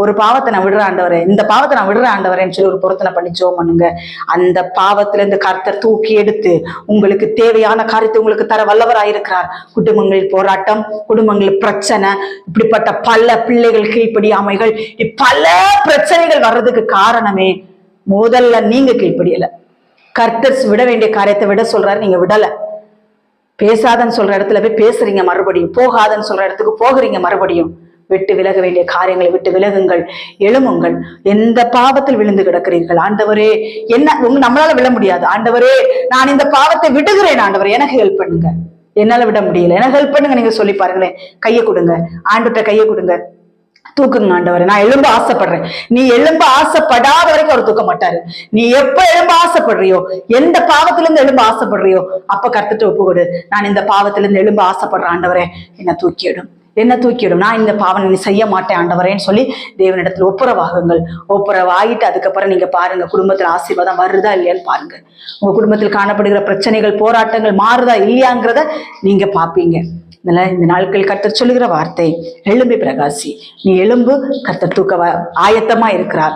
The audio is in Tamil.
ஒரு பாவத்தை நான் விடுற ஆண்டவரே, இந்த பாவத்தை நான் விடுற ஆண்டவரேன்னு சொல்லி ஒரு பொருத்தனை பண்ணி ஜெபம் பண்ணுங்க. அந்த பாவத்துல இருந்து கர்த்தர் தூக்கி எடுத்து உங்களுக்கு தேவையான காரியத்தை உங்களுக்கு தர வல்லவராயிருக்கிறார். குடும்பங்களில் போராட்டம், குடும்பங்களில் பிரச்சனை, இப்படிப்பட்ட பல பிள்ளைகள் கீழ்ப்படியாமைகள், பல பிரச்சனைகள் வர்றதுக்கு காரணமே முதல்ல நீங்க கீழ்ப்படியல. கர்த்தர் விட வேண்டிய காரியத்தை விட சொல்றாரு, நீங்க விடல. பேசாதன்னு சொல்ற இடத்துல போய் பேசுறீங்க, மறுபடியும் போகாதன்னு சொல்ற இடத்துக்கு போகிறீங்க, மறுபடியும். விட்டு விலக வேண்டிய காரியங்களை விட்டு விலகுங்கள், எழுமுங்கள். எந்த பாவத்தில் விழுந்து கிடக்கிறீர்கள், ஆண்டவரே என்ன நம்மளால விழ முடியாது, ஆண்டவரே நான் இந்த பாவத்தை விடுகிறேன், ஆண்டவரே எனக்கு ஹெல்ப் பண்ணுங்க, என்னால விட முடியல, எனக்கு ஹெல்ப் பண்ணுங்க. நீங்க சொல்லி பாருங்களேன், கையை கொடுங்க, ஆண்டுகிட்ட கையை கொடுங்க, தூக்குங்க ஆண்டவரே, நான் எழும்ப ஆசைப்படுறேன். நீ எழும்ப ஆசைப்படாத வரைக்கும் அவர் தூக்க மாட்டாரு. நீ எப்ப எழும்ப ஆசைப்படுறியோ, எந்த பாவத்துல இருந்து எழும்ப ஆசைப்படுறியோ, அப்ப கர்த்தர்ட்ட ஒப்பு கொடு. நான் இந்த பாவத்துல இருந்து எழும்ப ஆசைப்படுறேன் ஆண்டவரே, என்ன தூக்கிடும், என்ன தூக்கிடும், நான் இந்த பாவனை நீ செய்ய மாட்டேன் ஆண்டவரேன்னு சொல்லி தேவனிடத்துல ஒப்புரவாகுங்கள். ஒப்புரவாகிட்டு அதுக்கப்புறம் நீங்க பாருங்க, குடும்பத்துல ஆசீர்வாதம் வருதா இல்லையான்னு பாருங்க. உங்க குடும்பத்தில் காணப்படுகிற பிரச்சனைகள், போராட்டங்கள் மாறுதா இல்லையாங்கிறத நீங்க பாப்பீங்க. இந்த நாட்கள் கர்த்தர் சொல்லுகிற வார்த்தை, எழும்பி பிரகாசி, நீ எழும்பு, கர்த்தர் தூக்க ஆயத்தமா இருக்கிறார்.